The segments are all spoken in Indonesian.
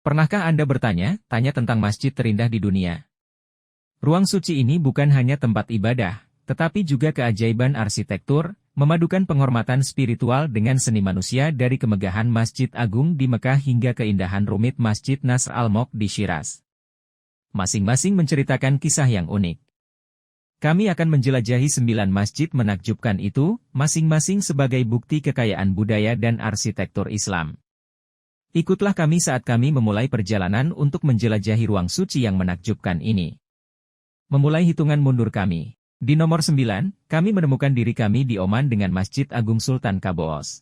Pernahkah Anda bertanya tentang masjid terindah di dunia? Ruang suci ini bukan hanya tempat ibadah, tetapi juga keajaiban arsitektur, memadukan penghormatan spiritual dengan seni manusia dari kemegahan Masjid Agung di Mekah hingga keindahan rumit Masjid Nasr Al-Mulk di Shiraz. Masing-masing menceritakan kisah yang unik. Kami akan menjelajahi 9 masjid menakjubkan itu, masing-masing sebagai bukti kekayaan budaya dan arsitektur Islam. Ikutlah kami saat kami memulai perjalanan untuk menjelajahi ruang suci yang menakjubkan ini. Memulai hitungan mundur kami. Di nomor 9, kami menemukan diri kami di Oman dengan Masjid Agung Sultan Qaboos.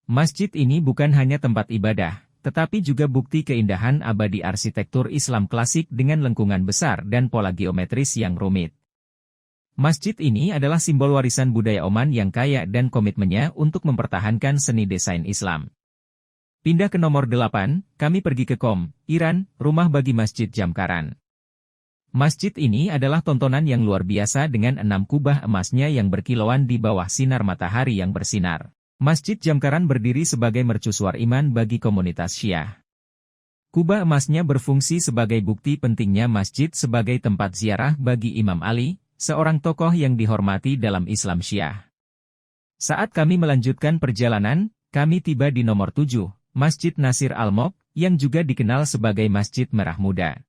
Masjid ini bukan hanya tempat ibadah, tetapi juga bukti keindahan abadi arsitektur Islam klasik dengan lengkungan besar dan pola geometris yang rumit. Masjid ini adalah simbol warisan budaya Oman yang kaya dan komitmennya untuk mempertahankan seni desain Islam. Pindah ke nomor 8, kami pergi ke Qom, Iran, rumah bagi Masjid Jamkaran. Masjid ini adalah tontonan yang luar biasa dengan 6 kubah emasnya yang berkilauan di bawah sinar matahari yang bersinar. Masjid Jamkaran berdiri sebagai mercusuar iman bagi komunitas Syiah. Kubah emasnya berfungsi sebagai bukti pentingnya masjid sebagai tempat ziarah bagi Imam Ali, seorang tokoh yang dihormati dalam Islam Syiah. Saat kami melanjutkan perjalanan, kami tiba di nomor 7. Masjid Nasr Al-Mulk, yang juga dikenal sebagai Masjid Merah Muda.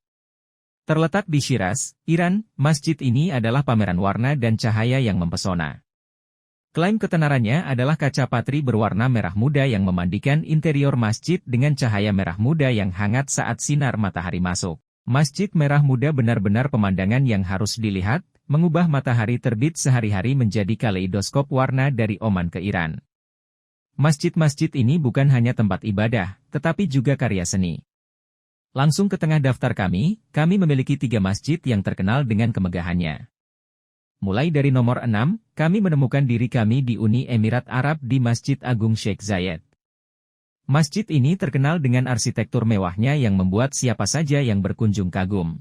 Terletak di Shiraz, Iran, masjid ini adalah pameran warna dan cahaya yang mempesona. Klaim ketenarannya adalah kaca patri berwarna merah muda yang memandikan interior masjid dengan cahaya merah muda yang hangat saat sinar matahari masuk. Masjid Merah Muda benar-benar pemandangan yang harus dilihat, mengubah matahari terbit sehari-hari menjadi kaleidoskop warna dari Oman ke Iran. Masjid-masjid ini bukan hanya tempat ibadah, tetapi juga karya seni. Langsung ke tengah daftar kami memiliki 3 masjid yang terkenal dengan kemegahannya. Mulai dari nomor 6, kami menemukan diri kami di Uni Emirat Arab di Masjid Agung Sheikh Zayed. Masjid ini terkenal dengan arsitektur mewahnya yang membuat siapa saja yang berkunjung kagum.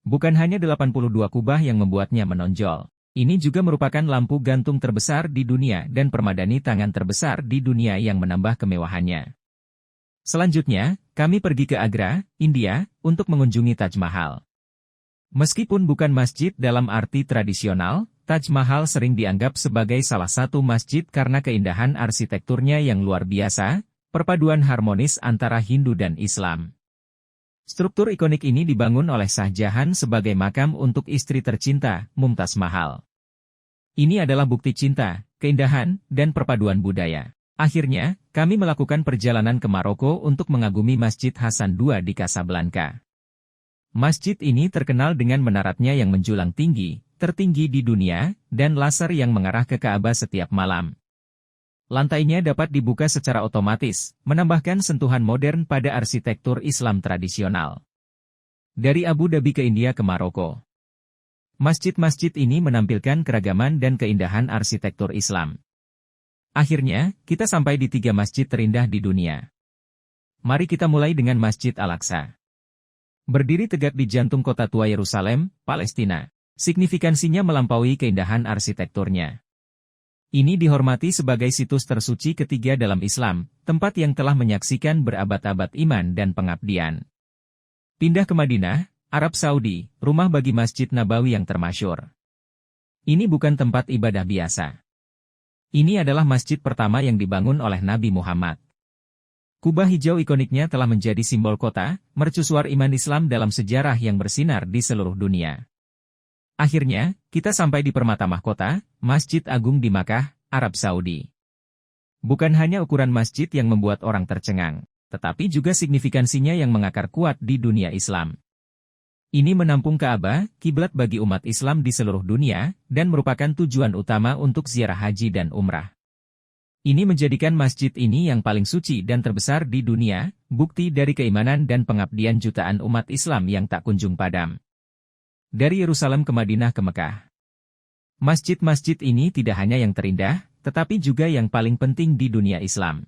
Bukan hanya 82 kubah yang membuatnya menonjol. Ini juga merupakan lampu gantung terbesar di dunia dan permadani tangan terbesar di dunia yang menambah kemewahannya. Selanjutnya, kami pergi ke Agra, India, untuk mengunjungi Taj Mahal. Meskipun bukan masjid dalam arti tradisional, Taj Mahal sering dianggap sebagai salah satu masjid karena keindahan arsitekturnya yang luar biasa, perpaduan harmonis antara Hindu dan Islam. Struktur ikonik ini dibangun oleh Shah Jahan sebagai makam untuk istri tercinta, Mumtaz Mahal. Ini adalah bukti cinta, keindahan, dan perpaduan budaya. Akhirnya, kami melakukan perjalanan ke Maroko untuk mengagumi Masjid Hasan II di Casablanca. Masjid ini terkenal dengan menaratnya yang menjulang tinggi, tertinggi di dunia, dan laser yang mengarah ke Ka'bah setiap malam. Lantainya dapat dibuka secara otomatis, menambahkan sentuhan modern pada arsitektur Islam tradisional. Dari Abu Dhabi ke India ke Maroko. Masjid-masjid ini menampilkan keragaman dan keindahan arsitektur Islam. Akhirnya, kita sampai di 3 masjid terindah di dunia. Mari kita mulai dengan Masjid Al-Aqsa. Berdiri tegak di jantung kota tua Yerusalem, Palestina. Signifikansinya melampaui keindahan arsitekturnya. Ini dihormati sebagai situs tersuci ketiga dalam Islam, tempat yang telah menyaksikan berabad-abad iman dan pengabdian. Pindah ke Madinah, Arab Saudi, rumah bagi Masjid Nabawi yang termasyhur. Ini bukan tempat ibadah biasa. Ini adalah masjid pertama yang dibangun oleh Nabi Muhammad. Kubah hijau ikoniknya telah menjadi simbol kota, mercusuar iman Islam dalam sejarah yang bersinar di seluruh dunia. Akhirnya, kita sampai di permata mahkota, Masjid Agung di Makkah, Arab Saudi. Bukan hanya ukuran masjid yang membuat orang tercengang, tetapi juga signifikansinya yang mengakar kuat di dunia Islam. Ini menampung Ka'bah, kiblat bagi umat Islam di seluruh dunia, dan merupakan tujuan utama untuk ziarah haji dan umrah. Ini menjadikan masjid ini yang paling suci dan terbesar di dunia, bukti dari keimanan dan pengabdian jutaan umat Islam yang tak kunjung padam. Dari Yerusalem ke Madinah ke Mekah. Masjid-masjid ini tidak hanya yang terindah, tetapi juga yang paling penting di dunia Islam.